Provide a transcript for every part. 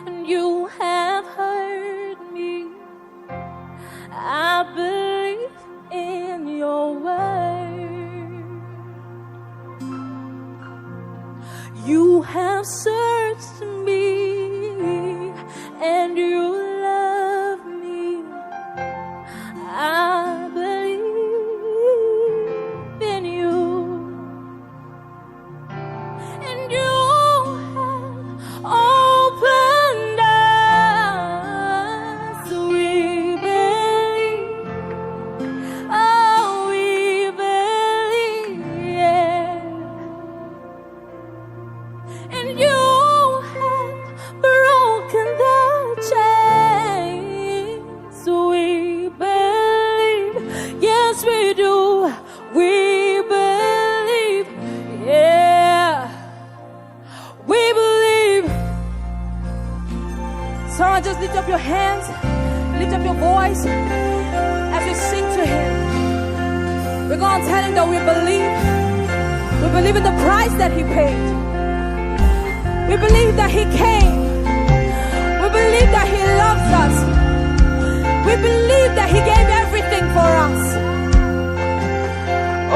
and you have heard me. I believe in your word. You have searched me and you love me. I believe in you, and you have opened eyes. We believe, oh, we believe, yeah. And you have broken the chains. We believe, yes we do. We believe, yeah. We believe. So just lift up your hands, lift up your voice as we sing to Him. We're going to tell Him that we believe. We believe in the price that He paid. We believe that He came. We believe that He loves us. We believe that He gave everything for us.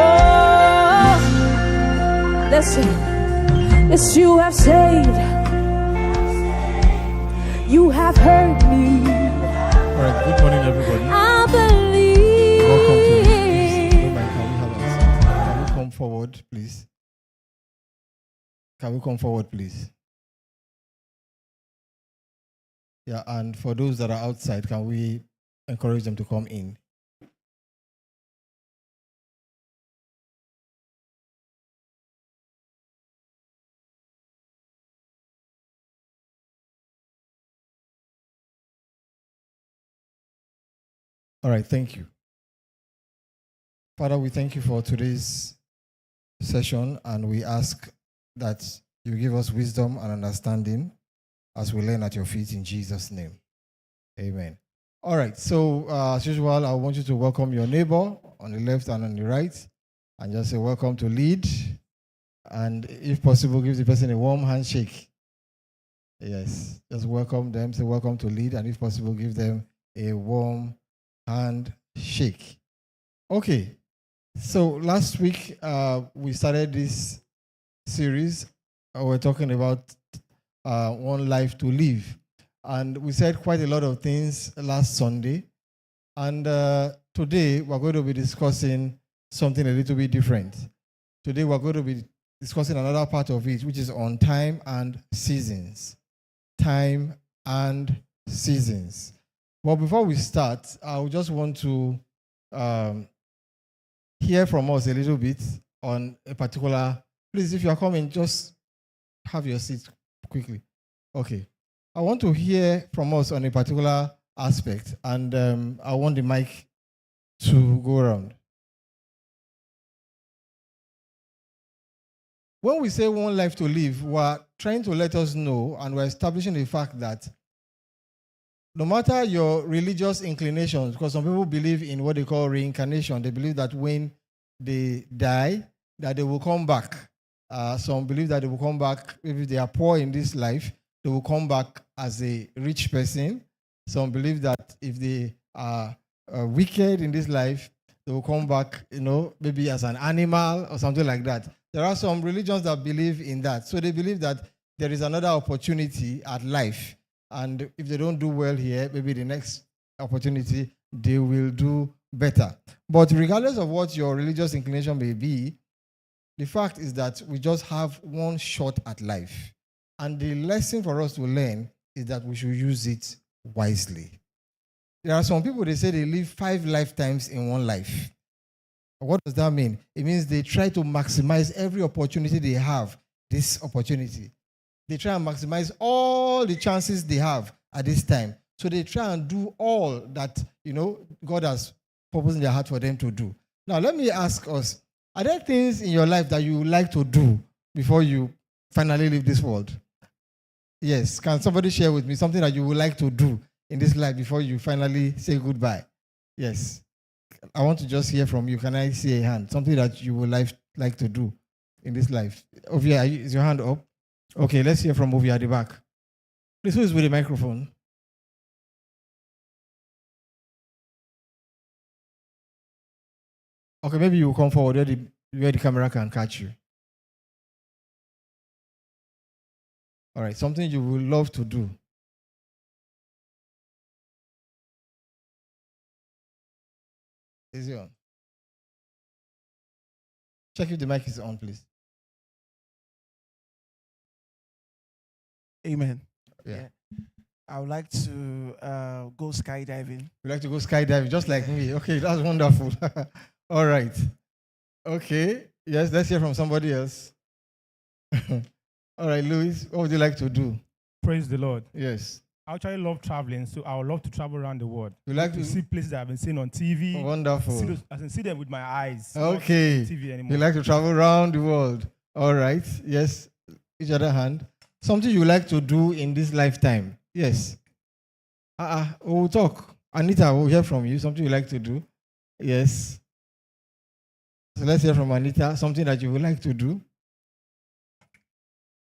Oh, listen. Yes, you have saved. You have heard me. All right, good morning, everybody. I believe. Welcome to this. Don't mind, can we have us? Can we come forward, please? Can we come forward, please? Yeah, and for those that are outside, can we encourage them to come in? All right, thank you. Father, we thank you for today's session, and we ask that you give us wisdom and understanding as we learn at your feet in Jesus' name. Amen. All right, so as usual, I want you to welcome your neighbor on the left and on the right, and just say welcome to L.E.A.D. And if possible, give the person a warm handshake. Yes, just welcome them, say welcome to L.E.A.D. And if possible, give them a warm handshake. Okay, so last week we started this series. We're talking about one life to live. And we said quite a lot of things last Sunday. And today we're going to be discussing something a little bit different. Today we're going to be discussing another part of it, which is on time and seasons. Time and seasons. But before we start, I would just want to hear from us a little bit on a particular. Please, if you are coming, just have your seat quickly. Okay. I want to hear from us on a particular aspect, and I want the mic to go around. When we say one life to live, we're trying to let us know, and we're establishing the fact that no matter your religious inclinations, because some people believe in what they call reincarnation, they believe that when they die, that they will come back. Some believe that they will come back, if they are poor in this life, they will come back as a rich person. Some believe that if they are wicked in this life, they will come back, maybe as an animal or something like that. There are some religions that believe in that. So they believe that there is another opportunity at life. And if they don't do well here, maybe the next opportunity, they will do better. But regardless of what your religious inclination may be, the fact is that we just have one shot at life. And the lesson for us to learn is that we should use it wisely. There are some people, they say they live 5 lifetimes in one life. What does that mean? It means they try to maximize every opportunity they have, this opportunity. They try and maximize all the chances they have at this time. So they try and do all that, God has purposed in their heart for them to do. Now, let me ask us, are there things in your life that you would like to do before you finally leave this world? Yes. Can somebody share with me something that you would like to do in this life before you finally say goodbye? Yes. I want to just hear from you. Can I see a hand? Something that you would like to do in this life. Ovia, is your hand up? Okay, let's hear from Ovia at the back. Please, who is with the microphone? Okay, maybe you come forward where the camera can catch you. All right, something you would love to do. Is it on? Check if the mic is on, please. Amen. Yeah. I would like to go skydiving. You like to go skydiving, just like me. Okay, that's wonderful. All right. Okay. Yes, let's hear from somebody else. All right, Louis, what would you like to do? Praise the Lord. Yes. I actually love traveling, so I would love to travel around the world. You like to to see places that I've been seeing on TV. Wonderful. I can see them with my eyes. Okay. Not TV anymore. You like to travel around the world. All right. Yes. Each other hand. Something you like to do in this lifetime. Yes. We'll talk. Anita, we'll hear from you. Something you like to do. Yes. So let's hear from Anita. Something that you would like to do.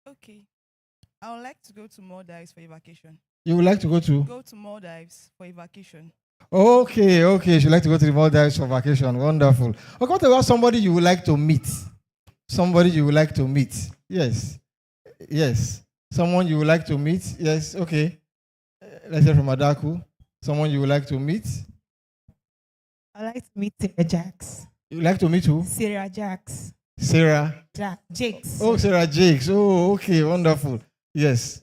Okay. I would like to go to Maldives for a vacation. You would like to go to? Go to Maldives for a vacation. Okay. You'd like to go to the Maldives for vacation. Wonderful. Okay, what about somebody you would like to meet? Somebody you would like to meet. Yes. Someone you would like to meet. Yes. Okay. Let's hear from Adaku. Someone you would like to meet. I'd like to meet Sarah Jacks. You would like to meet who? Sarah Jacks. Sarah Jakes. Oh, Sarah Jakes. Oh, okay. Wonderful. Yes.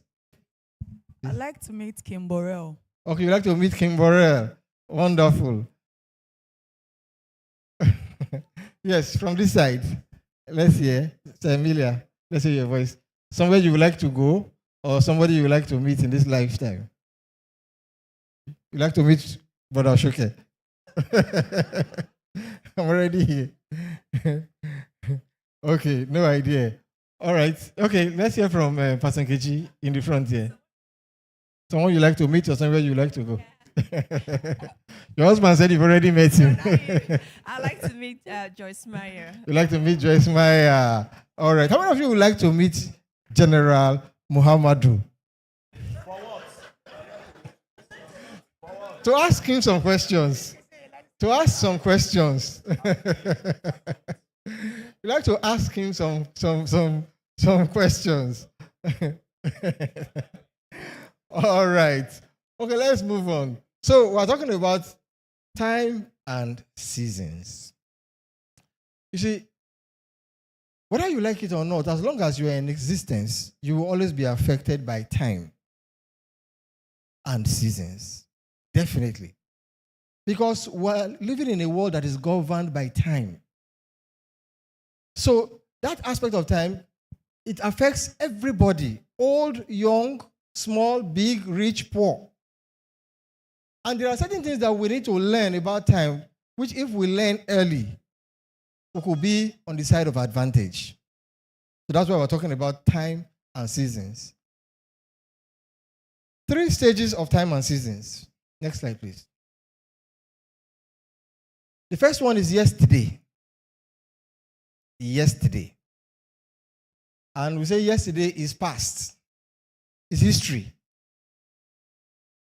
I'd like to meet Kim Borrell. Okay, you like to meet King Borrell. Wonderful. Yes, from this side. Let's hear. Sister Emilia, let's hear your voice. Somewhere you would like to go or somebody you would like to meet in this lifetime? You like to meet Brother Shoke? I'm already here. Okay, no idea. All right. Okay, let's hear from Pastor Nkechi in the front here. Someone you like to meet or somewhere you like to go? Your husband said you've already met him. I'd like to meet Joyce Meyer. You like to meet Joyce Meyer. All right. How many of you would like to meet General Muhammadu? For what? To ask him some questions. To ask some questions. You like to ask him some questions. All right. Okay, let's move on. So we're talking about time and seasons. You see, whether you like it or not, as long as you are in existence, you will always be affected by time and seasons. Definitely. Because we're living in a world that is governed by time. So that aspect of time, it affects everybody, old, young, small, big, rich, poor. And there are certain things that we need to learn about time, which if we learn early, we could be on the side of advantage. So that's why we're talking about time and seasons. 3 stages of time and seasons. Next slide, please. The first one is yesterday. Yesterday. And we say yesterday is past. It's history.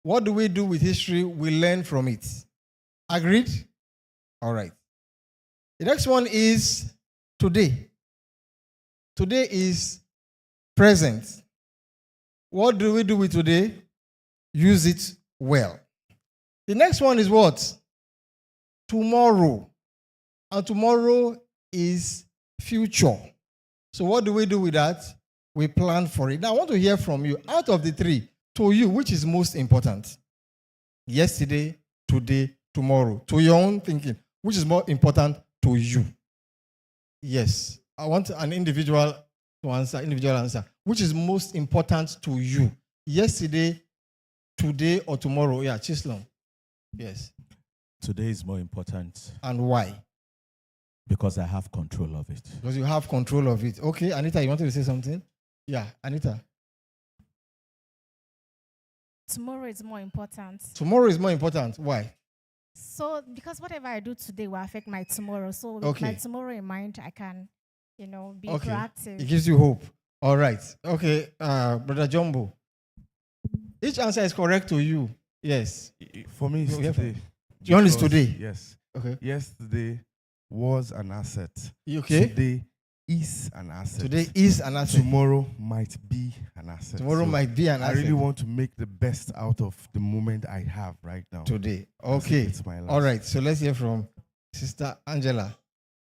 What do we do with history? We learn from it. Agreed? All right. The next one is today. Today is present. What do we do with today? Use it well. The next one is what? Tomorrow. And tomorrow is future. So what do we do with that? We plan for it. Now I want to hear from you. Out of the 3, to you, which is most important? Yesterday, today, tomorrow. To your own thinking, which is more important to you? Yes. I want an individual answer. Which is most important to you? Yesterday, today, or tomorrow? Yeah, Chislon. Yes. Today is more important. And why? Because I have control of it. Because you have control of it. Okay, Anita, you wanted to say something? Yeah, Anita. Tomorrow is more important. Tomorrow is more important. Why? So, because whatever I do today will affect my tomorrow. So, with my tomorrow in mind, I can, be proactive. It gives you hope. All right. Okay, Brother Jumbo. Each answer is correct to you. Yes. For me, it's Yeah. today. Your own is Because, today. Yes. Okay. Yesterday was an asset. You okay? Today is an asset. Today is an asset. Tomorrow might be an asset. Tomorrow So might be an I asset. really want to make the best out of the moment I have right now. Today. As if Okay. it's my last. All right. So let's hear from Sister Angela.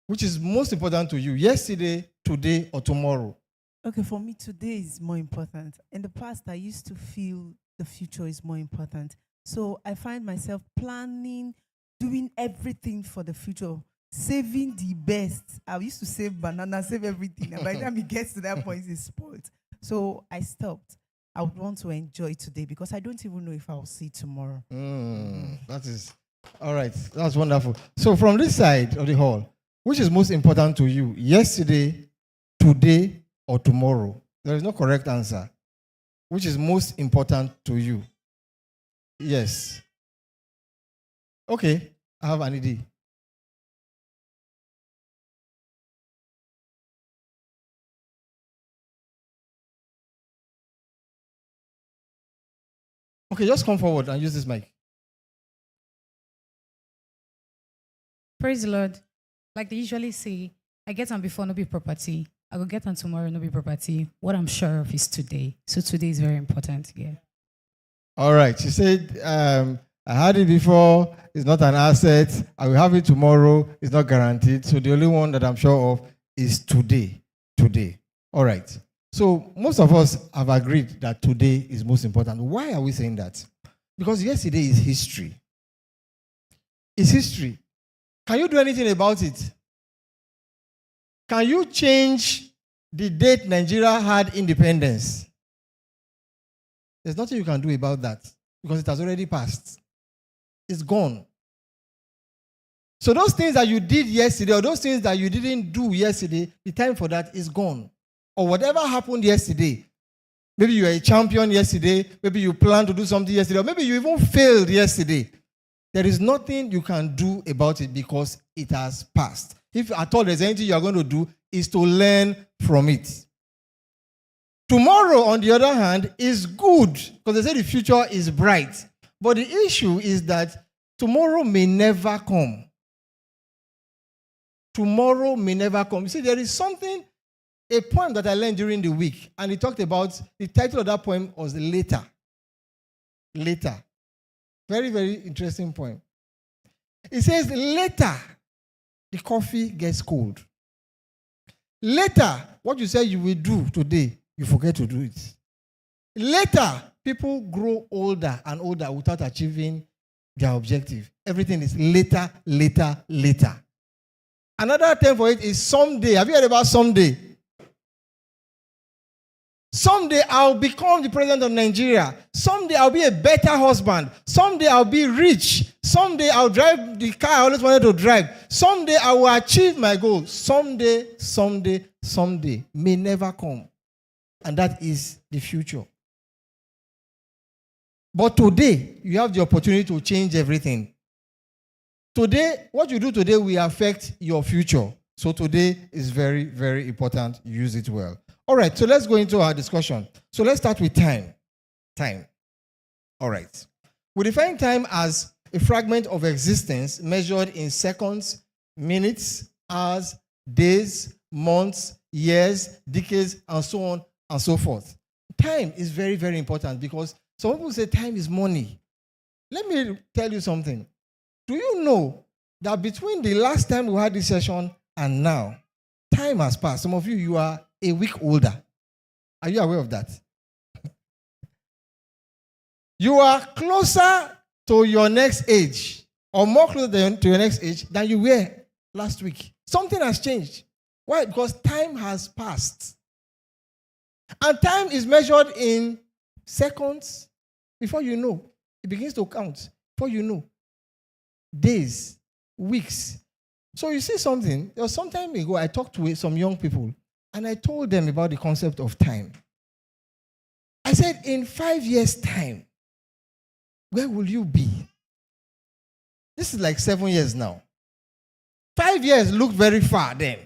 Which is most important to you? Yesterday, today, or tomorrow? Okay, for me, today is more important. In the past, I used to feel the future is more important. So I find myself planning, doing everything for the future, saving the best. I used to save banana, save everything. And by the time it gets to that point, it's spoiled. So I stopped. I would want to enjoy today because I don't even know if I'll see tomorrow. That is all right. That's wonderful. So from this side of the hall, which is most important to you? Yesterday, today, or tomorrow? There is no correct answer. Which is most important to you? Yes. Okay, I have an idea. Okay, just come forward and use this mic. Praise the Lord. Like they usually say, I get on before, no be property. I will get on tomorrow, no be property. What I'm sure of is today. So today is very important. Yeah. All right. She said, I had it before. It's not an asset. I will have it tomorrow. It's not guaranteed. So the only one that I'm sure of is today. Today. All right. So most of us have agreed that today is most important. Why are we saying that? Because yesterday is history. It's history. Can you do anything about it? Can you change the date Nigeria had independence? There's nothing you can do about that because it has already passed. It's gone. So those things that you did yesterday or those things that you didn't do yesterday, the time for that is gone. Or whatever happened yesterday. Maybe you were a champion yesterday. Maybe you planned to do something yesterday. Or maybe you even failed yesterday. There is nothing you can do about it because it has passed. If at all there's anything you are going to do, is to learn from it. Tomorrow, on the other hand, is good because they say the future is bright. But the issue is that tomorrow may never come. Tomorrow may never come. You see, there is something, a poem that I learned during the week, and it talked about, the title of that poem was Later. Later. Very, very interesting poem. It says, later, the coffee gets cold. Later, what you say you will do today, you forget to do it. Later, people grow older and older without achieving their objective. Everything is later, later, later. Another term for it is someday. Have you heard about someday? Someday I'll become the president of Nigeria. Someday I'll be a better husband. Someday I'll be rich. Someday I'll drive the car I always wanted to drive. Someday I will achieve my goal. Someday, someday, someday may never come. And that is the future. But today, you have the opportunity to change everything. Today, what you do today will affect your future. So today is very, very important. Use it well. All right, so let's go into our discussion. So let's start with time. Time. All right. We define time as a fragment of existence measured in seconds, minutes, hours, days, months, years, decades, and so on and so forth. Time is very, very important because some people say time is money. Let me tell you something. Do you know that between the last time we had this session and now, time has passed? Some of you, you are a week older. Are you aware of that? You are closer to your next age, or more closer to your next age than you were last week. Something has changed. Why? Because time has passed. And time is measured in seconds. Before you know, it begins to count. Before you know, days, weeks. So you see something. There was some time ago, I talked to some young people, and I told them about the concept of time. I said, in 5 years' time, where will you be? This is like 7 years now. 5 years looked very far then.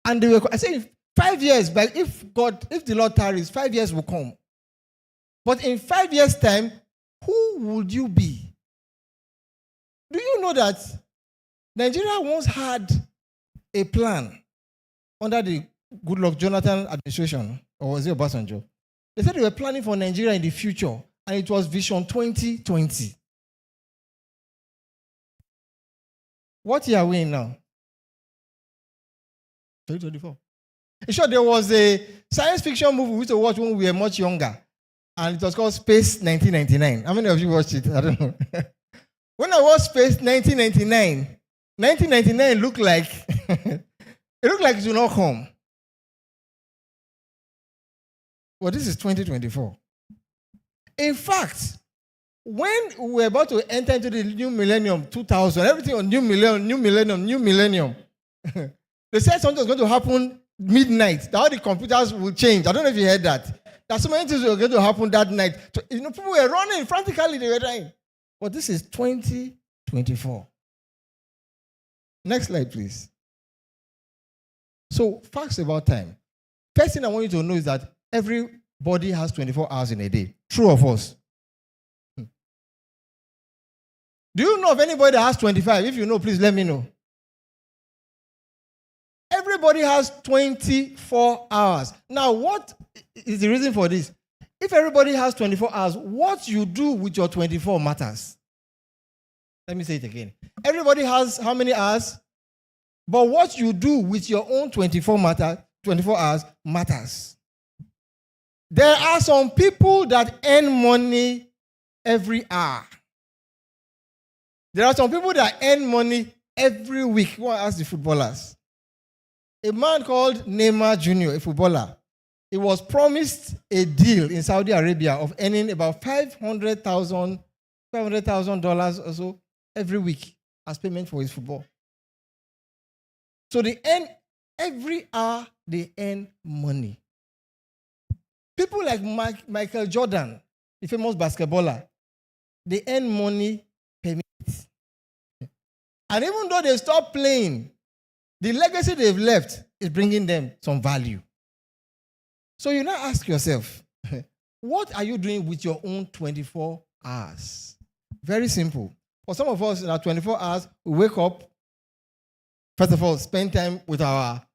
And they were, I said, 5 years, but if the Lord tarries, 5 years will come. But in 5 years' time, who would you be? Do you know that Nigeria once had a plan under the Goodluck Jonathan administration, or was it Obasanjo? They said they were planning for Nigeria in the future, and it was Vision 2020. What year are we in now? 2024. In short, there was a science fiction movie we used to watch when we were much younger, and it was called Space 1999. How many of you watched it? I don't know. When I watched Space 1999 looked like it looked like it will not come. Well, this is 2024. In fact, when we were about to enter into the new millennium, 2000, everything on new millennium, they said something was going to happen midnight, that all the computers will change. I don't know if you heard that. That so many things were going to happen that night. So, people were running frantically, they were dying. But this is 2024. Next slide, please. So, facts about time. First thing I want you to know is that everybody has 24 hours in a day. True or false? Do you know of anybody that has 25? If you know, please let me know. Everybody has 24 hours. Now, what is the reason for this? If everybody has 24 hours, what you do with your 24 matters. Let me say it again. Everybody has how many hours? But what you do with your own 24 hours matters. There are some people that earn money every hour. There are some people that earn money every week. Go and ask the footballers. A man called Neymar Jr., a footballer, he was promised a deal in Saudi Arabia of earning about $500,000 or so every week as payment for his football. So they earn, every hour they earn money. People like Michael Jordan, the famous basketballer, they earn money per minute. And even though they stop playing, the legacy they've left is bringing them some value. So you now ask yourself, what are you doing with your own 24 hours? Very simple. For some of us in our 24 hours, we wake up, first of all, spend time with our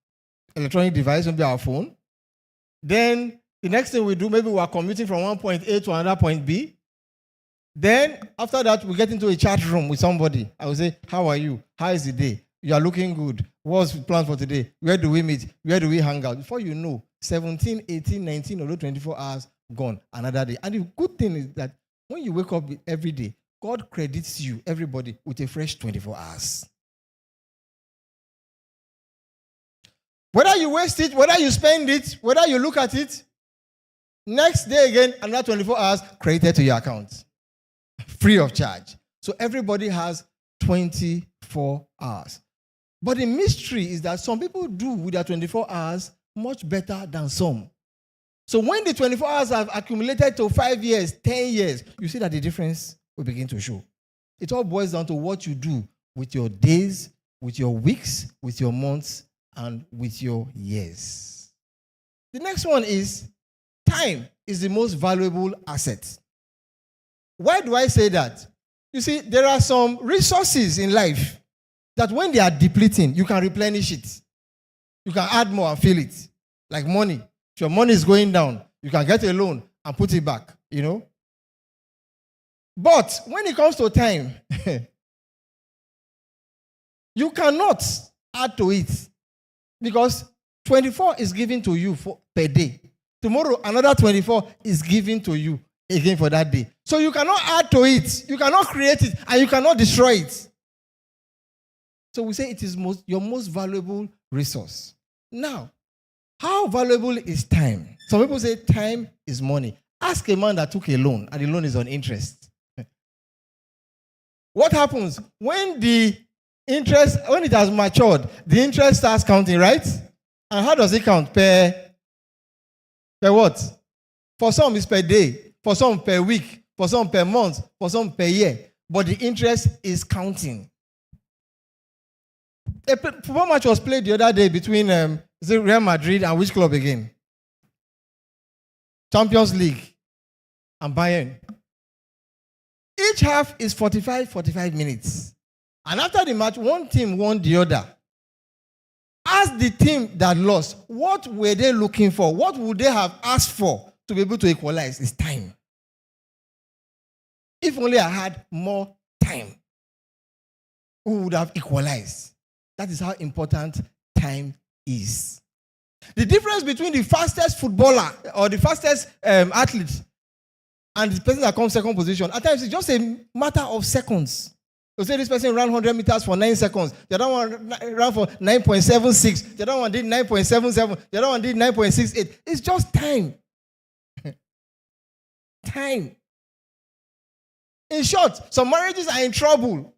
electronic device, maybe our phone. Then the next thing we do, maybe we are commuting from one point A to another point B. Then after that, we get into a chat room with somebody. I will say, how are you? How is the day? You are looking good. What's the plan for today? Where do we meet? Where do we hang out? Before you know, 17, 18, 19, or 24 hours gone, another day. And the good thing is that when you wake up every day, God credits you, everybody, with a fresh 24 hours. Whether you waste it, whether you spend it, whether you look at it, next day again, another 24 hours credited to your account. Free of charge. So everybody has 24 hours. But the mystery is that some people do with their 24 hours much better than some. So when the 24 hours have accumulated to 5 years, 10 years, you see that the difference will begin to show. It all boils down to what you do with your days, with your weeks, with your months, and with your years. The next one is time is the most valuable asset. Why do I say that? You see, there are some resources in life that when they are depleting, you can replenish it. You can add more and fill it. Like money. If your money is going down, you can get a loan and put it back, you know. But when it comes to time, you cannot add to it because 24 is given to you per day. Tomorrow, another 24 is given to you again for that day. So you cannot add to it, you cannot create it, and you cannot destroy it. So we say it is your most valuable resource. Now, how valuable is time? Some people say time is money. Ask a man that took a loan and the loan is on interest. What happens when the interest, when it has matured, the interest starts counting, right? And how does it count? Per what? For some it's per day, for some per week, for some per month, for some per year. But the interest is counting. A football match was played the other day between Real Madrid and which club again? Champions League. and Bayern. Each half is 45 minutes. And after the match, one team won the other. Ask the team that lost, what were they looking for? What would they have asked for to be able to equalize? It's time. If only I had more time, we would have equalized. That is how important time is. The difference between the fastest footballer or the fastest athlete and the person that comes second position, at times it's just a matter of seconds. You say this person ran 100 meters for 9 seconds. The other one ran for 9.76. The other one did 9.77. The other one did 9.68. It's just time. Time. In short, some marriages are in trouble.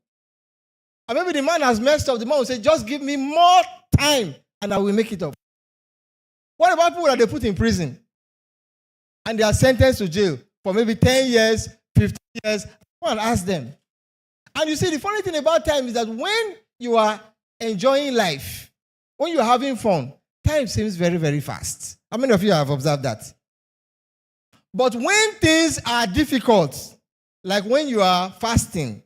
And maybe the man has messed up. The man will say, just give me more time and I will make it up. What about people that they put in prison and they are sentenced to jail for maybe 10 years, 15 years? Go and ask them. And you see, the funny thing about time is that when you are enjoying life, when you are having fun, time seems very, very fast. How many of you have observed that? But when things are difficult, like when you are fasting,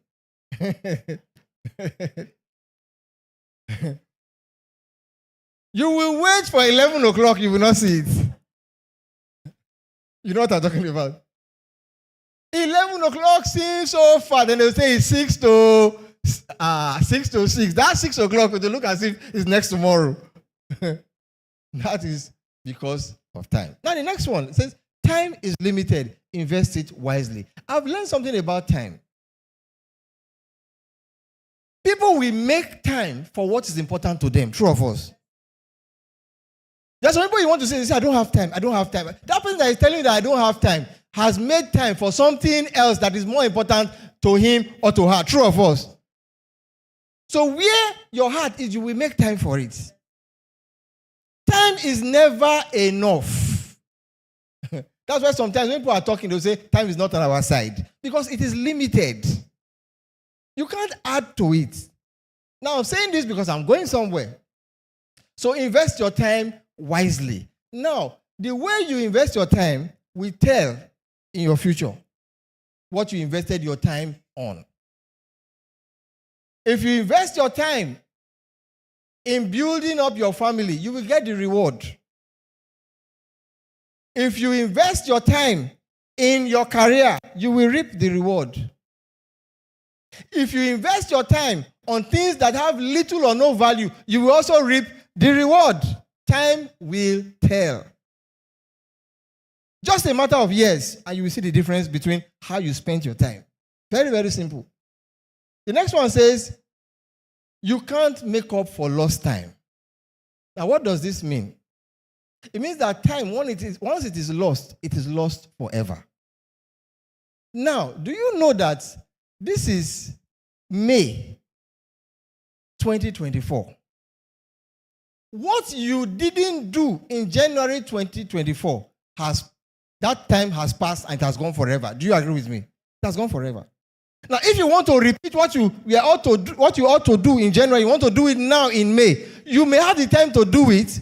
you will wait for 11 o'clock, you will not see it. You know what I'm talking about? 11 o'clock seems so far, then they'll say it's 6 to 6. That 6 o'clock will look as if it's next tomorrow. That is because of time. Now the next one, it says, time is limited, invest it wisely. I've learned something about time. People will make time for what is important to them, true or false? There's some people you want to say, I don't have time, I don't have time. That person that is telling you that I don't have time has made time for something else that is more important to him or to her, true or false? So where your heart is, you will make time for it. Time is never enough. That's why sometimes when people are talking, they'll say, time is not on our side. Because it is limited. You can't add to it. Now, I'm saying this because I'm going somewhere. So invest your time wisely. Now, the way you invest your time will tell in your future what you invested your time on. If you invest your time in building up your family, you will get the reward. If you invest your time in your career, you will reap the reward. If you invest your time on things that have little or no value, you will also reap the reward. Time will tell. Just a matter of years, and you will see the difference between how you spent your time. Very, very simple. The next one says, you can't make up for lost time. Now, what does this mean? It means that time, once it is lost forever. Now, do you know that this is May 2024? What you didn't do in January 2024 that time has passed and it has gone forever. Do you agree with me? It has gone forever. Now, if you want to repeat what you ought to do in January, you want to do it now in May, you may have the time to do it,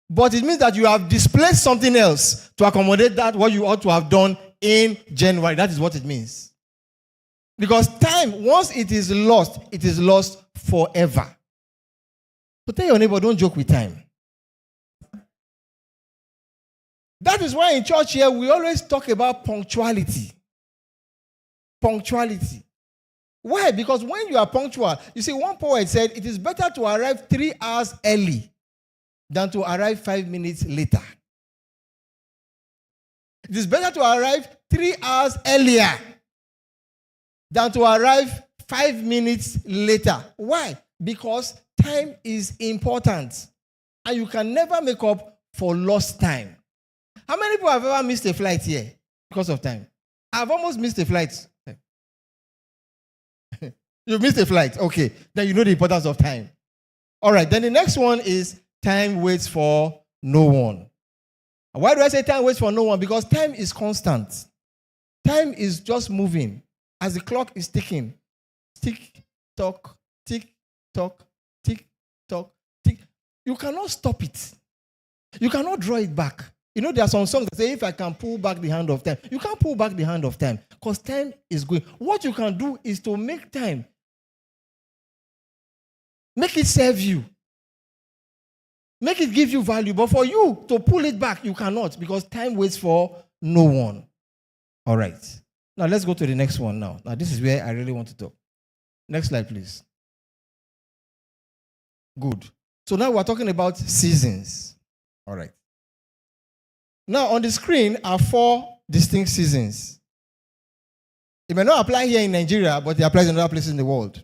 but it means that you have displaced something else to accommodate that what you ought to have done in January. That is what it means. Because time, once it is lost forever. So tell your neighbor, don't joke with time. That is why in church here, we always talk about punctuality. Punctuality. Why? Because when you are punctual, you see, one poet said, it is better to arrive 3 hours early than to arrive 5 minutes later. It is better to arrive 3 hours earlier than to arrive 5 minutes later. Why? Because time is important. And you can never make up for lost time. How many people have ever missed a flight here because of time? I've almost missed a flight. You missed a flight. Okay. Then you know the importance of time. All right. Then the next one is time waits for no one. Why do I say time waits for no one? Because time is constant. Time is just moving. As the clock is ticking. Tick, tock, tick, tock, tick, tock, tick. You cannot stop it. You cannot draw it back. You know, there are some songs that say, if I can pull back the hand of time. You can't pull back the hand of time because time is going. What you can do is to make time. Make it serve you. Make it give you value. But for you to pull it back, you cannot because time waits for no one. All right. Now let's go to the next one now. Now this is where I really want to talk. Next slide, please. Good. So now we're talking about seasons. All right. Now on the screen are 4 distinct seasons. It may not apply here in Nigeria, but it applies in other places in the world.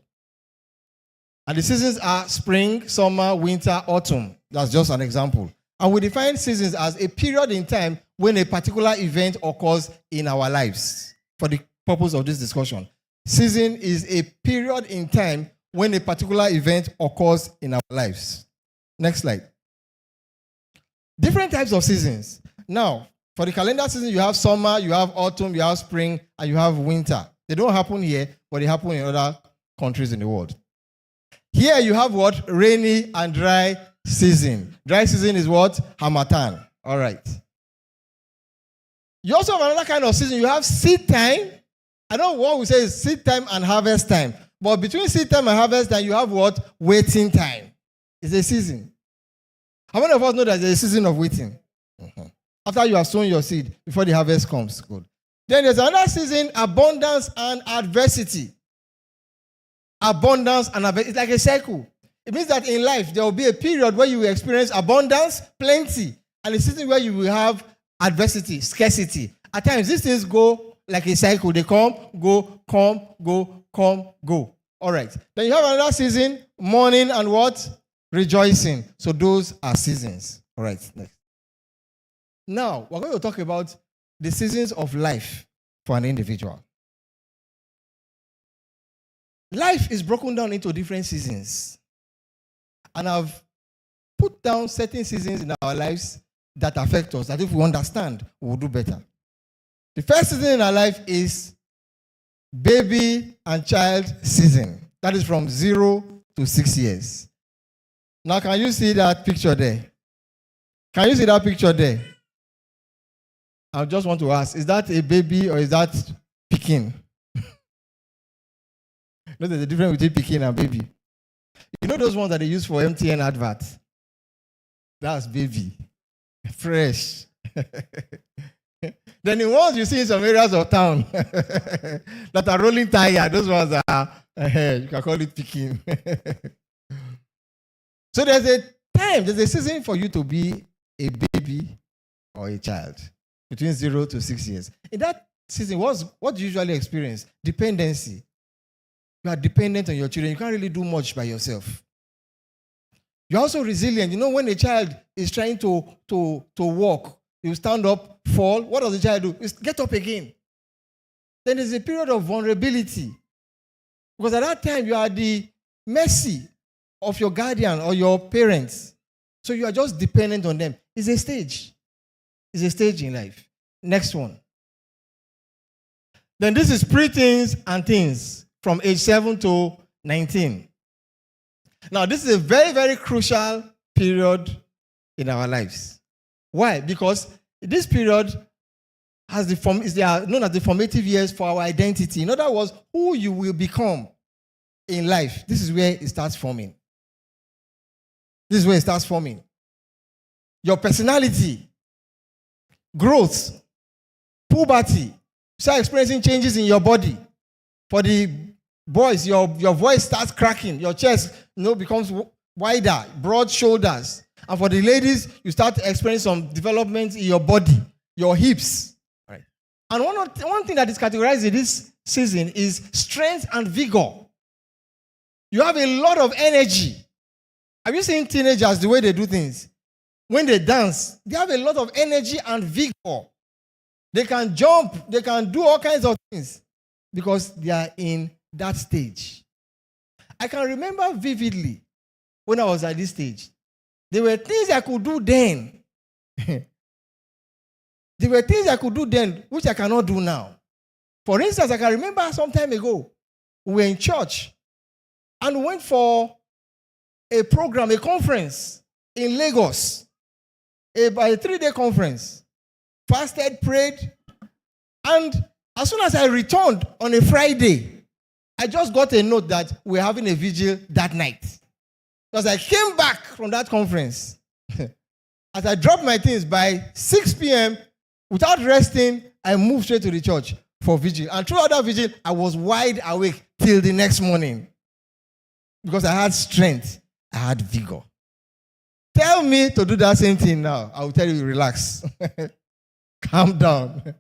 And the seasons are spring, summer, winter, autumn. That's just an example. And we define seasons as a period in time when a particular event occurs in our lives. For the purpose of this discussion, season is a period in time when a particular event occurs in our lives. Next slide. Different types of seasons. Now, for the calendar season, you have summer, you have autumn, you have spring, and you have winter. They don't happen here, but they happen in other countries in the world. Here you have what? Rainy and dry season. Dry season is what? Harmattan. All right. You also have another kind of season. You have seed time. I don't know what we say is seed time and harvest time. But between seed time and harvest time, you have what? Waiting time. It's a season. How many of us know that there's a season of waiting? Mm-hmm. After you have sown your seed, before the harvest comes. Good. Then there's another season, abundance and adversity. Abundance and adversity. It's like a cycle. It means that in life, there will be a period where you will experience abundance, plenty, and a season where you will have adversity, scarcity. At times, these things go like a cycle. They come, go, come, go, come, go. All right. Then you have another season, mourning and what? Rejoicing. So those are seasons. All right. Next. Now, we're going to talk about the seasons of life for an individual. Life is broken down into different seasons. And I've put down certain seasons in our lives that affect us, that if we understand, we'll do better. The first season in our life is baby and child season. That is from 0 to 6 years. Now, can you see that picture there? Can you see that picture there? I just want to ask, is that a baby or is that pikin? You know, there's a difference between pikin and baby. You know those ones that they use for MTN adverts? That's baby. Fresh. Then the ones you see in some areas of town that are rolling tire, those ones are, you can call it pikin. So there's a time, there's a season for you to be a baby or a child between 0 to 6 years. In that season, what do you usually experience? Dependency. You are dependent on your children. You can't really do much by yourself. You're also resilient. You know, when a child is trying to walk, you stand up, fall. What does the child do? It's get up again. Then there's a period of vulnerability. Because at that time, you are the mercy of your guardian or your parents. So you are just dependent on them. It's a stage. It's a stage in life. Next one. Then this is pre-teens and teens from age 7 to 19. Now, this is a very, very crucial period in our lives. Why? Because this period they are known as the formative years for our identity. In other words, who you will become in life. This is where it starts forming. This is where it starts forming. Your personality, growth, puberty, start experiencing changes in your body. For the boys, your voice starts cracking. Your chest becomes wider, broad shoulders. And for the ladies, you start experiencing some development in your body, your hips. Right. And one thing that is categorized in this season is strength and vigor. You have a lot of energy. Have you seen teenagers, the way they do things? When they dance, they have a lot of energy and vigor. They can jump, they can do all kinds of things because they are in that stage. I can remember vividly when I was at this stage. There were things I could do then. There were things I could do then which I cannot do now. For instance, I can remember some time ago, we were in church and we went for a program, a conference in Lagos, a 3-day conference. fasted, prayed. And as soon as I returned on a Friday, I just got a note that we're having a vigil that night. Because I came back from that conference. As I dropped my things by 6 p.m., without resting, I moved straight to the church for vigil. And throughout that vigil, I was wide awake till the next morning. Because I had strength, I had vigor. Tell me to do that same thing now. I will tell you, relax. Calm down.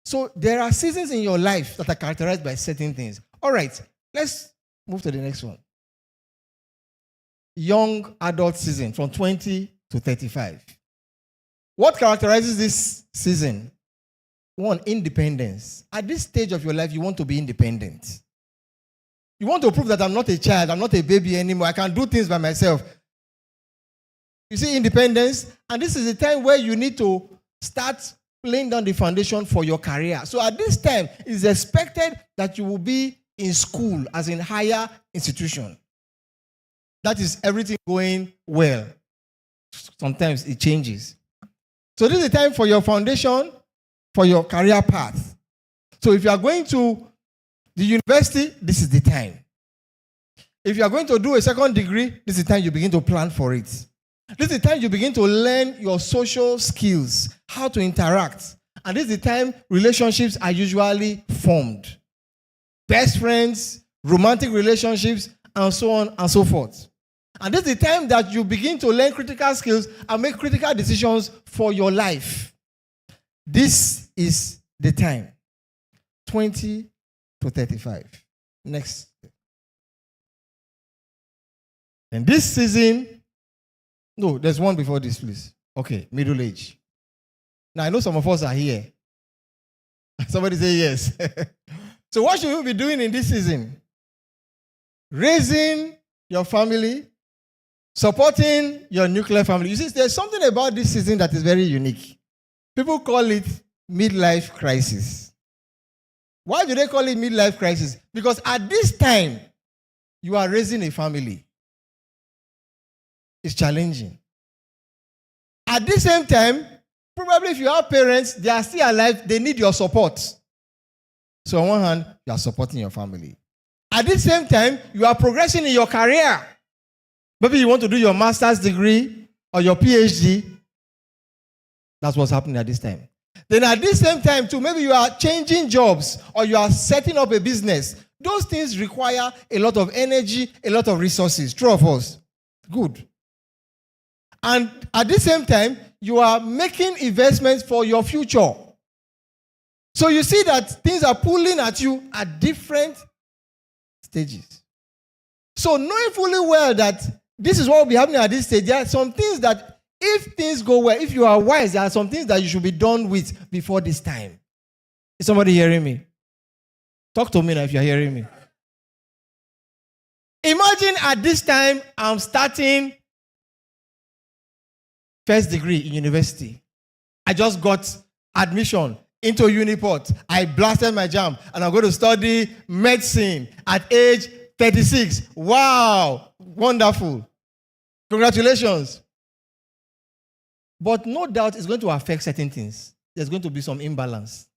So there are seasons in your life that are characterized by certain things. All right, let's move to the next one. Young adult season from 20 to 35. What characterizes this season? One, independence. At this stage of your life, you want to be independent. You want to prove that I'm not a child, I'm not a baby anymore. I can do things by myself. You see, independence, and this is the time where you need to start laying down the foundation for your career. So at this time, it's expected that you will be in school, as in higher institution. That is everything going well. Sometimes it changes. So this is the time for your foundation, for your career path. So if you are going to the university, this is the time. If you are going to do a second degree, this is the time you begin to plan for it. This is the time you begin to learn your social skills, how to interact. And this is the time relationships are usually formed. Best friends, romantic relationships, and so on and so forth. And this is the time that you begin to learn critical skills and make critical decisions for your life. This is the time. 20 to 35. Next. And this season, no, there's one before this, please. Okay, middle age. Now, I know some of us are here. Somebody say yes. So what should we be doing in this season? Raising your family, supporting your nuclear family. You see, there's something about this season that is very unique. People call it midlife crisis. Why do they call it midlife crisis? Because at this time, you are raising a family. It's challenging. At the same time, probably if you have parents, they are still alive, they need your support. So on one hand, you are supporting your family. At the same time, you are progressing in your career. Maybe you want to do your master's degree or your PhD. That's what's happening at this time. Then at the same time too, maybe you are changing jobs or you are setting up a business. Those things require a lot of energy, a lot of resources. True of us. Good. And at the same time, you are making investments for your future. So you see that things are pulling at you at different stages. So knowing fully well that this is what will be happening at this stage, there are some things that if things go well, if you are wise, there are some things that you should be done with before this time. Is somebody hearing me? Talk to me now if you're hearing me. Imagine at this time, I'm starting first degree in university. I just got admission into Uniport. I blasted my jam and I'm going to study medicine at age 36. Wow, wonderful. Congratulations. But no doubt it's going to affect certain things. There's going to be some imbalance.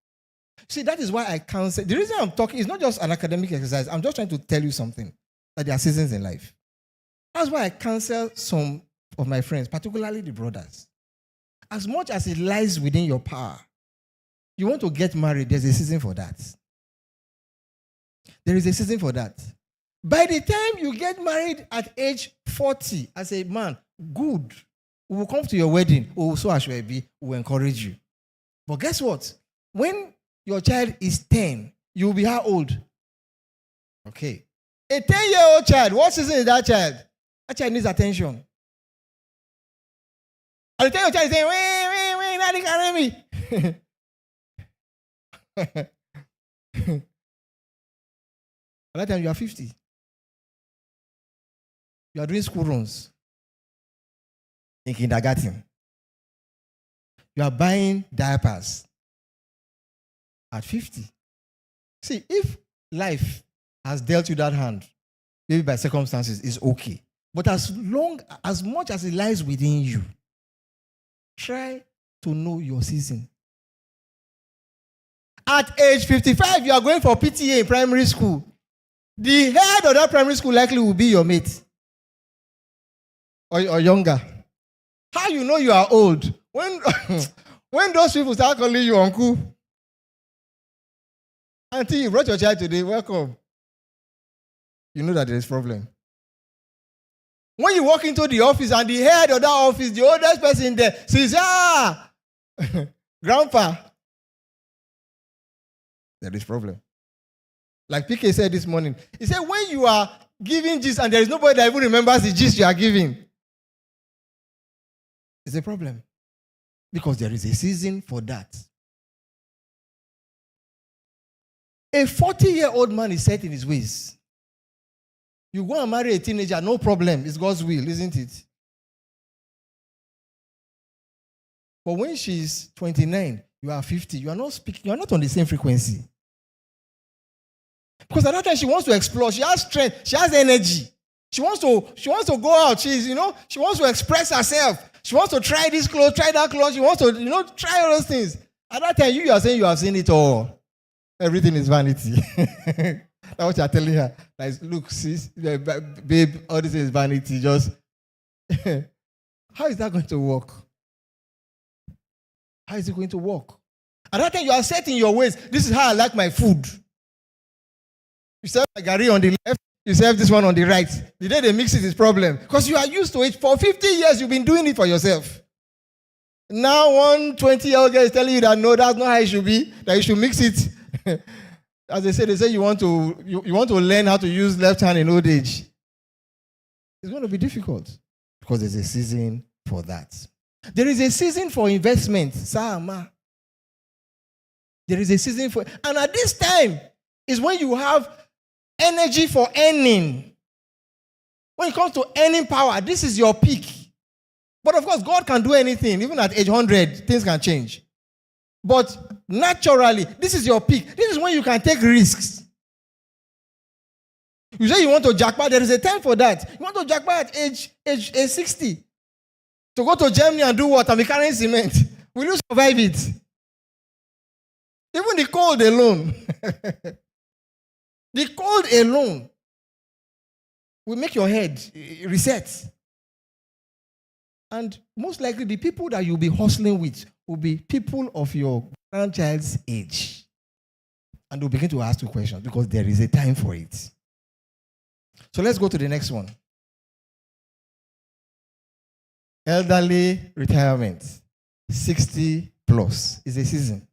See, that is why I counsel. The reason I'm talking is not just an academic exercise. I'm just trying to tell you something, that there are seasons in life. That's why I counsel some of my friends, particularly the brothers. As much as it lies within your power, you want to get married, there's a season for that. There is a season for that. By the time you get married at age 40 as a man, good. We will come to your wedding. Oh, so I should be. We will encourage you. But guess what? When your child is 10, you will be how old? Okay. A 10-year-old child, what season is that child? That child needs attention. And the 10-year-old child is saying, wait, daddy carry me. By that time, you are 50. You are doing school runs in kindergarten. You are buying diapers at 50. See, if life has dealt you that hand, maybe by circumstances, it's okay. But as much as it lies within you, Try to know your season. At age 55, you are going for PTA in primary school. The head of that primary school likely will be your mate. Or younger. How you know you are old? When, when those people start calling you uncle. Auntie, you brought your child today, welcome. You know that there is problem. When you walk into the office and the head of that office, the oldest person there says, grandpa, there is problem. Like PK said this morning, he said, when you are giving gist and there is nobody that even remembers the gist you are giving, it's a problem. Because there is a season for that. A 40-year-old man is set in his ways. You go and marry a teenager, no problem. It's God's will, isn't it? But when she's 29, you are 50, you are not speaking, you are not on the same frequency. Because at that time she wants to explore, she has strength, she has energy. She wants to go out, she wants to express herself. She wants to try this clothes, try that clothes, she wants to, try all those things. At that time, you are saying you have seen it all. Everything is vanity. That's what you are telling her. Like, look, sis, babe, all this is vanity. Just how is that going to work? How is it going to work? At that time, you are set in your ways. This is how I like my food. You serve my gari on the left, you serve this one on the right. The day they mix it is problem. Because you are used to it. For 50 years, you've been doing it for yourself. Now, one 20-year-old girl is telling you that no, that's not how it should be, that you should mix it. As they say you want to learn how to use left hand in old age. It's going to be difficult because there's a season for that. There is a season for investment, Sama. There is a season for, and at this time is when you have energy for earning. When it comes to earning power, this is your peak. But of course, God can do anything. Even at age 100, things can change. But naturally, this is your peak. This is when you can take risks. You say you want to jackpot, there is a time for that. You want to jackpot at age 60. To go to Germany and do what? And be carrying cement. Will you survive it? Even the cold alone. The cold alone will make your head reset. And most likely the people that you'll be hustling with will be people of your grandchild's age. And they'll begin to ask you questions because there is a time for it. So let's go to the next one. Elderly retirement. 60 plus is a season.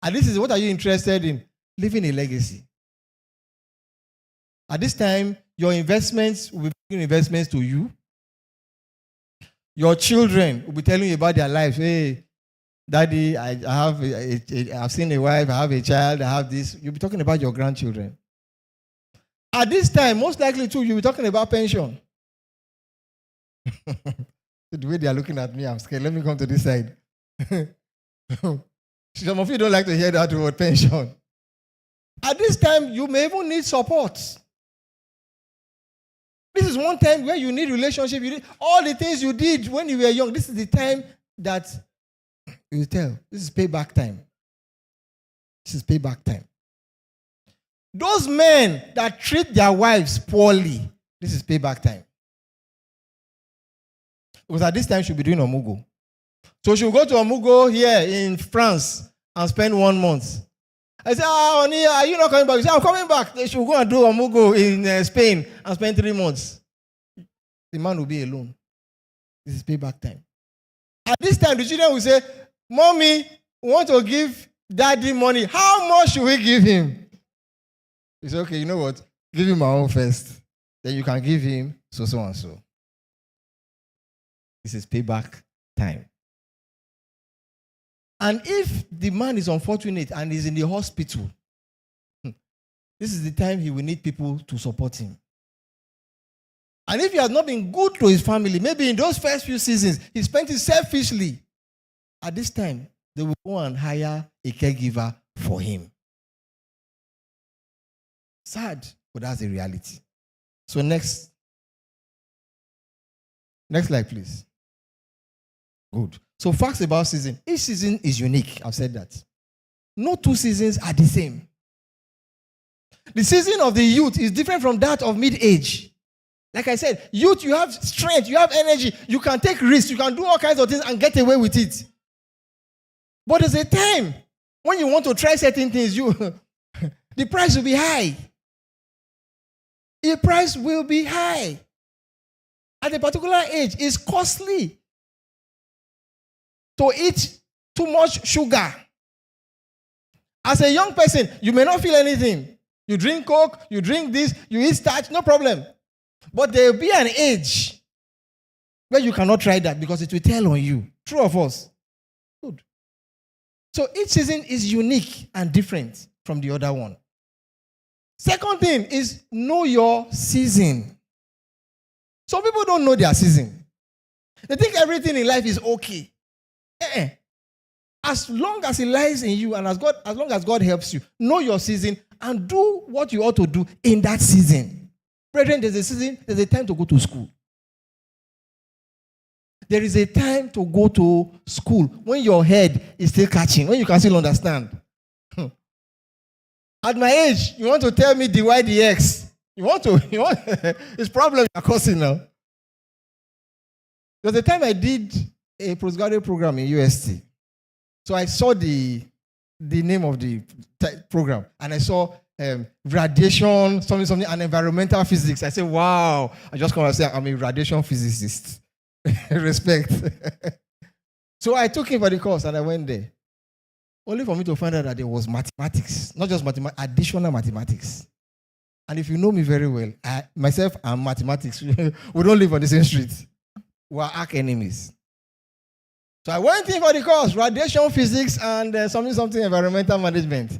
And this is what are you interested in? Leaving a legacy. At this time, your investments will be bringing investments to you. Your children will be telling you about their lives. Hey, Daddy, I've seen a wife, I have a child, I have this. You'll be talking about your grandchildren. At this time, most likely too, you'll be talking about pension. The way they are looking at me, I'm scared. Let me come to this side. Some of you don't like to hear that word, pension. At this time, you may even need support. This is one time where you need relationship. You need all the things you did when you were young. This is the time that you tell. This is payback time. This is payback time. Those men that treat their wives poorly, this is payback time. Because at this time, she'll be doing Omugo. So she'll go to Omugo here in France and spend 1 month. I say, honey, are you not coming back? You say, I'm coming back. They should go and do Omugo in Spain and spend 3 months. The man will be alone. This is payback time. At this time, the children will say, Mommy, we want to give Daddy money. How much should we give him? He say, okay, you know what? Give him my own first. Then you can give him so and so. This is payback time. And if the man is unfortunate and is in the hospital, this is the time he will need people to support him. And if he has not been good to his family, maybe in those first few seasons, he spent it selfishly. At this time, they will go and hire a caregiver for him. Sad, but that's the reality. So next slide, please. Good. So facts about season. Each season is unique. I've said that. No two seasons are the same. The season of the youth is different from that of mid-age. Like I said, youth, you have strength, you have energy, you can take risks, you can do all kinds of things and get away with it. But there's a time when you want to try certain things, the price will be high. The price will be high. At a particular age, it's costly to eat too much sugar. As a young person, you may not feel anything. You drink Coke, you drink this, you eat starch, no problem. But there will be an age where you cannot try that because it will tell on you. True or false? Good. So each season is unique and different from the other one. Second thing is know your season. Some people don't know their season. They think everything in life is okay. As long as it lies in you and as long as God helps you, know your season and do what you ought to do in that season. Brethren, there's a season, there's a time to go to school. There is a time to go to school when your head is still catching, when you can still understand. At my age, you want to tell me dy dx. It's problem you're causing now. There was a time I did a postgraduate program in UST. So I saw the name of the program, and I saw radiation, something, and environmental physics. I said, wow. I just come and say, I'm a radiation physicist. Respect. So I took him for the course, and I went there. Only for me to find out that there was mathematics. Not just mathematics, additional mathematics. And if you know me very well, myself and mathematics, we don't live on the same street. We are arch enemies. So I went in for the course, radiation physics and something environmental management.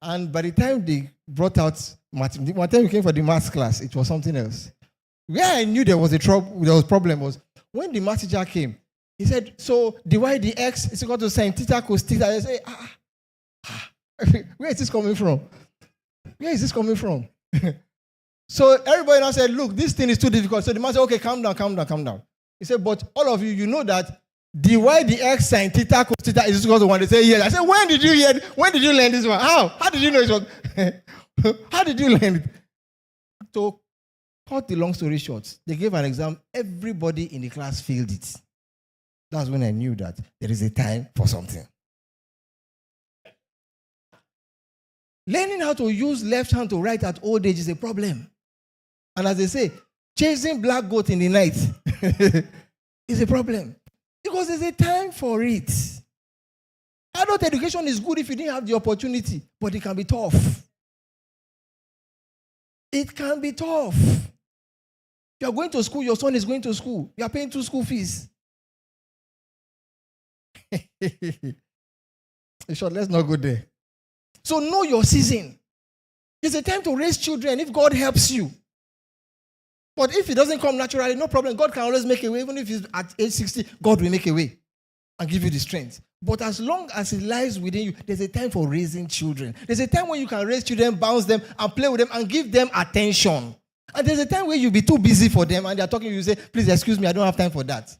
And by the time they brought out mathematics, one time we came for the maths class, it was something else. Where I knew there was a problem was when the math teacher came, he said, so dy dx is equal to sin theta cos theta. I said, where is this coming from? Where is this coming from? So everybody now said, look, this thing is too difficult. So the man said, okay, calm down. He said, but all of you know that dy dx sin theta cos theta is equal to 1. They say, yes. I said, when did you learn this one? How did you know it was? How did you learn it? So, cut the long story short, they gave an exam. Everybody in the class failed it. That's when I knew that there is a time for something. Learning how to use left hand to write at old age is a problem. And as they say, chasing black goat in the night is a problem. Because there's a time for it. Adult education is good if you didn't have the opportunity, but it can be tough. It can be tough. You are going to school, your son is going to school. You are paying 2 school fees. In short, let's not go there. So know your season. It's a time to raise children if God helps you. But if it doesn't come naturally, no problem. God can always make a way. Even if it's at age 60, God will make a way and give you the strength. But as long as it lies within you, there's a time for raising children. There's a time when you can raise children, bounce them, and play with them, and give them attention. And there's a time where you'll be too busy for them, and they're talking to you, you say, please excuse me, I don't have time for that.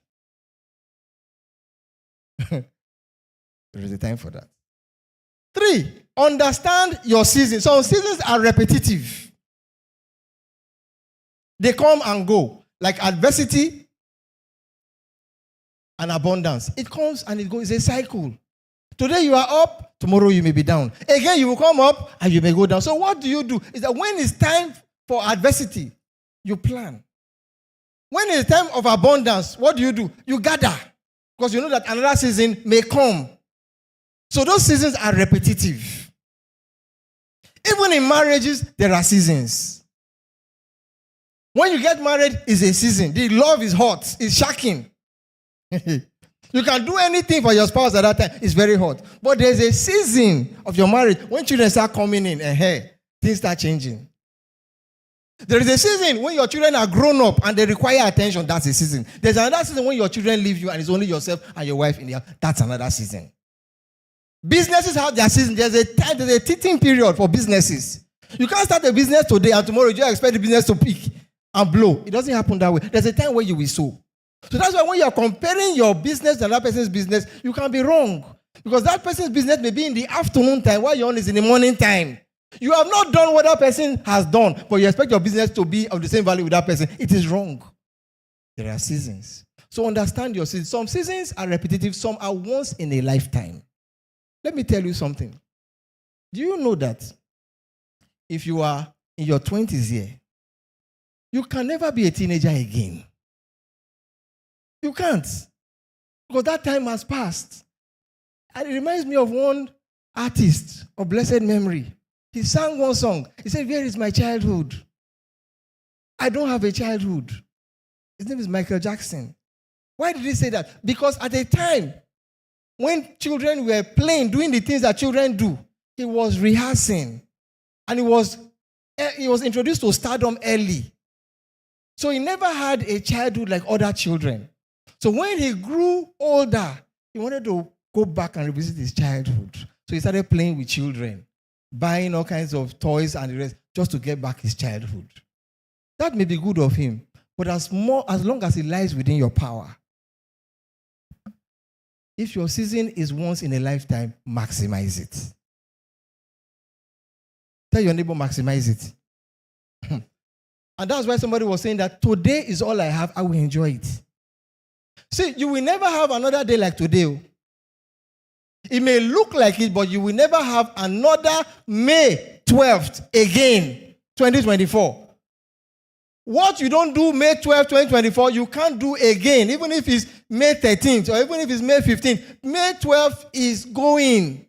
There is a time for that. 3, understand your seasons. Some seasons are repetitive. They come and go, like adversity and abundance. It comes and it goes. It's a cycle. Today you are up, tomorrow you may be down. Again, you will come up and you may go down. So what do? Is that when it's time for adversity, you plan. When it's time of abundance, what do? You gather. Because you know that another season may come. So those seasons are repetitive. Even in marriages, there are seasons. When you get married, it's a season. The love is hot. It's shocking. You can do anything for your spouse at that time. It's very hot. But there's a season of your marriage when children start coming in and things start changing. There is a season when your children are grown up and they require attention. That's a season. There's another season when your children leave you and it's only yourself and your wife in the house. That's another season. Businesses have their season. There's a teething period for businesses. You can't start a business today and tomorrow you just expect the business to peak and blow. It doesn't happen that way. There's a time where you will sow. So that's why when you're comparing your business to another person's business, you can be wrong. Because that person's business may be in the afternoon time while your own is in the morning time. You have not done what that person has done, but you expect your business to be of the same value with that person. It is wrong. There are seasons. So understand your seasons. Some seasons are repetitive, some are once in a lifetime. Let me tell you something. Do you know that if you are in your 20s here, you can never be a teenager again? You can't. Because that time has passed. And it reminds me of one artist of blessed memory. He sang one song. He said, "Where is my childhood? I don't have a childhood." His name is Michael Jackson. Why did he say that? Because at a time when children were playing, doing the things that children do, he was rehearsing. And he was introduced to stardom early. So he never had a childhood like other children. So when he grew older, he wanted to go back and revisit his childhood. So he started playing with children, buying all kinds of toys and the rest, just to get back his childhood. That may be good of him, but as long as it lies within your power. If your season is once in a lifetime, maximize it. Tell your neighbor, maximize it. And that's why somebody was saying that today is all I have, I will enjoy it. See, you will never have another day like today. It may look like it, but you will never have another May 12th again, 2024. What you don't do May 12th, 2024, you can't do again, even if it's May 13th or even if it's May 15th. May 12th is going.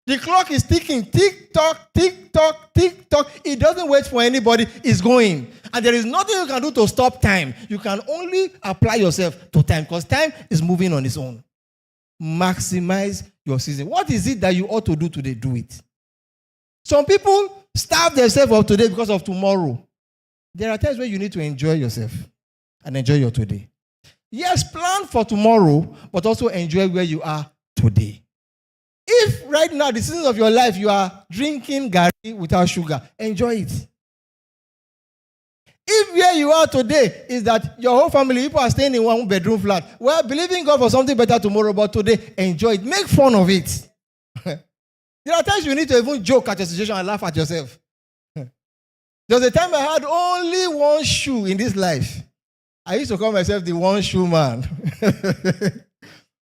The clock is ticking. Tick tock, tick tock, tick tock. It doesn't wait for anybody. It's going. And there is nothing you can do to stop time. You can only apply yourself to time because time is moving on its own. Maximize your season. What is it that you ought to do today? Do it. Some people starve themselves of today because of tomorrow. There are times where you need to enjoy yourself and enjoy your today. Yes, plan for tomorrow, but also enjoy where you are today. If right now, the season of your life, you are drinking garri without sugar, enjoy it. If where you are today is that your whole family, people are staying in one bedroom flat, well, believing God for something better tomorrow, but today, enjoy it. Make fun of it. There are times you need to even joke at your situation and laugh at yourself. There was a time I had only one shoe in this life. I used to call myself the one shoe man.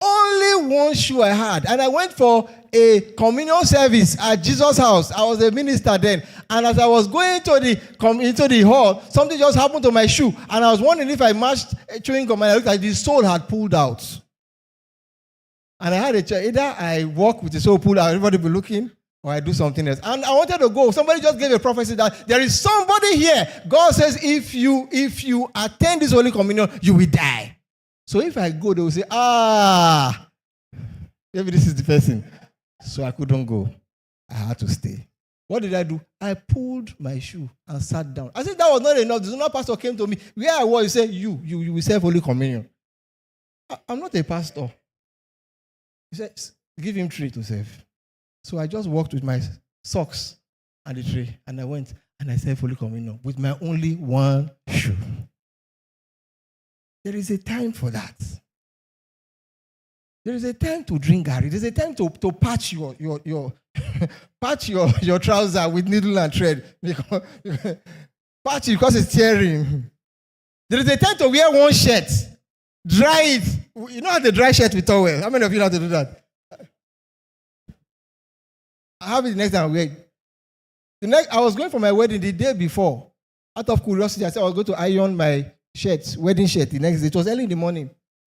Only one shoe I had. And I went for a communion service at Jesus' house. I was a minister then. And as I was going into the hall, something just happened to my shoe. And I was wondering if I matched chewing gum. And I looked at the sole had pulled out. And I had a choice. Either I walk with the sole pulled out, everybody will be looking, or I do something else. And I wanted to go. Somebody just gave a prophecy that there is somebody here. God says, if you attend this Holy Communion, you will die. So if I go, they will say, maybe this is the person. So I couldn't go. I had to stay. What did I do? I pulled my shoe and sat down. I said that was not enough. The senior pastor came to me. Where I was, he said, you will serve Holy Communion. I'm not a pastor. He said, give him tray to serve. So I just walked with my socks and the tray, and I went and I served Holy Communion with my only one shoe. There is a time for that. There is a time to drink garri. There is a time to patch your patch your trouser with needle and thread. Patch it because it's tearing. There is a time to wear one shirt, dry it. You know how to dry shirt with towel. How many of you know how to do that? I have it the next time I wear it. I was going for my wedding the day before. Out of curiosity, I said I was going to iron my shirt, wedding shirt, the next day. It was early in the morning.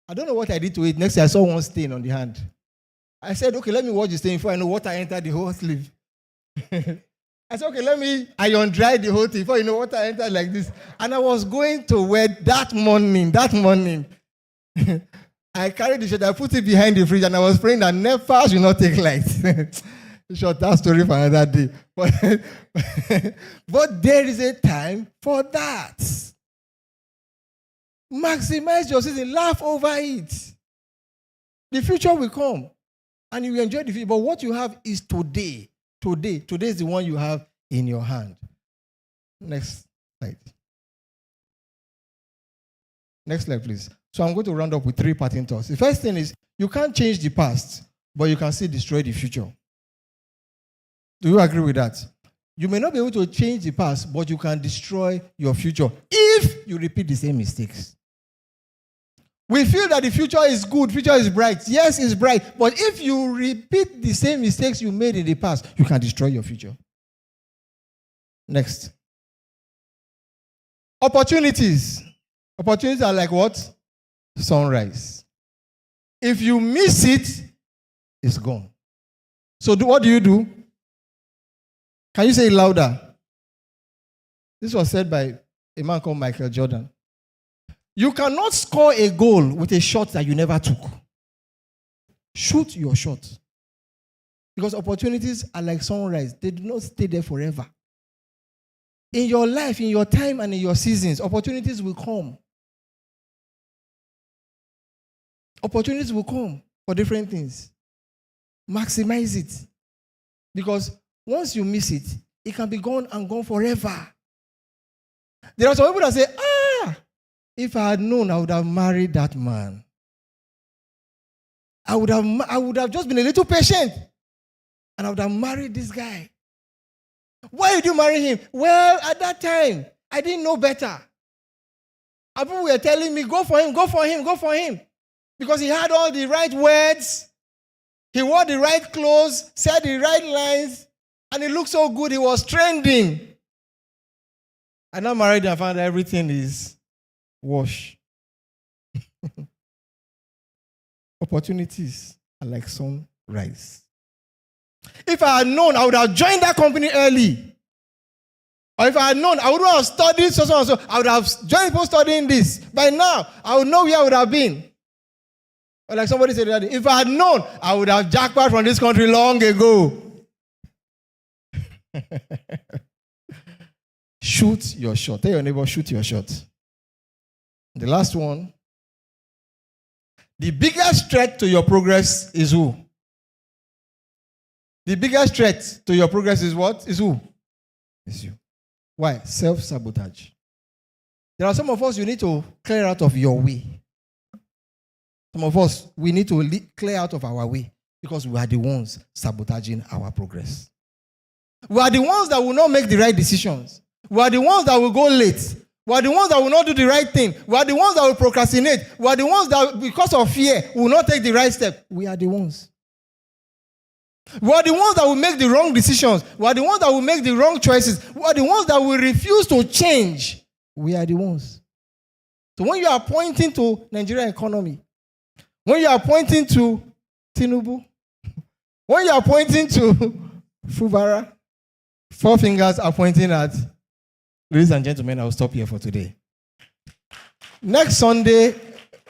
I don't know what I did to it. Next day, I saw one stain on the hand. I said, okay, let me watch the stain before I know water entered the whole sleeve. I said, okay, let me iron dry the whole thing before you know water entered like this. And I was going to wear that morning. I carried the shirt, I put it behind the fridge, and I was praying that NEPA should not take light. Short that story for another day. But there is a time for that. Maximize your season. Laugh over it. The future will come. And you will enjoy the future. But what you have is today. Today is the one you have in your hand. Next slide. Next slide, please. So I'm going to round up with 3 parting thoughts. The first thing is, you can't change the past, but you can still destroy the future. Do you agree with that? You may not be able to change the past, but you can destroy your future if you repeat the same mistakes. We feel that the future is good, future is bright. Yes, it's bright. But if you repeat the same mistakes you made in the past, you can destroy your future. Next. Opportunities. Opportunities are like what? Sunrise. If you miss it, it's gone. So what do you do? Can you say it louder? This was said by a man called Michael Jordan. You cannot score a goal with a shot that you never took. Shoot your shot. Because opportunities are like sunrise. They do not stay there forever. In your life, in your time, and in your seasons, opportunities will come. Opportunities will come for different things. Maximize it. Because once you miss it, it can be gone and gone forever. There are some people that say, if I had known, I would have married that man. I would have just been a little patient. And I would have married this guy. Why did you marry him? Well, at that time, I didn't know better. And people were telling me, go for him, go for him, go for him. Because he had all the right words. He wore the right clothes, said the right lines, and he looked so good, he was trending. I now married and found everything is wash. Opportunities are like sunrise. If I had known, I would have joined that company early. Or if I had known, I would have studied so and so. I would have joined people studying this. By now, I would know where I would have been. Or like somebody said, if I had known, I would have jackpot from this country long ago. Shoot your shot. Tell your neighbor, shoot your shot. The last one. The biggest threat to your progress is who? The biggest threat to your progress is what? Is who? It's you. Why? Self-sabotage. There are some of us you need to clear out of your way. Some of us, we need to clear out of our way because we are the ones sabotaging our progress. We are the ones that will not make the right decisions. We are the ones that will go late. We are the ones that will not do the right thing. We are the ones that will procrastinate. We are the ones that, because of fear, will not take the right step. We are the ones. We are the ones that will make the wrong decisions. We are the ones that will make the wrong choices. We are the ones that will refuse to change. We are the ones. So when you are pointing to Nigerian economy, when you are pointing to Tinubu, when you are pointing to Fubara, 4 fingers are pointing at. Ladies and gentlemen, I will stop here for today. Next Sunday,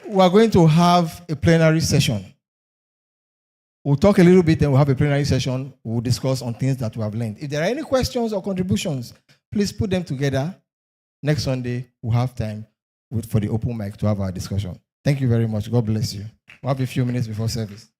we are going to have a plenary session. We'll talk a little bit, then we'll have a plenary session. We'll discuss on things that we have learned. If there are any questions or contributions, please put them together. Next Sunday, we'll have time for the open mic to have our discussion. Thank you very much. God bless you. We'll have a few minutes before service.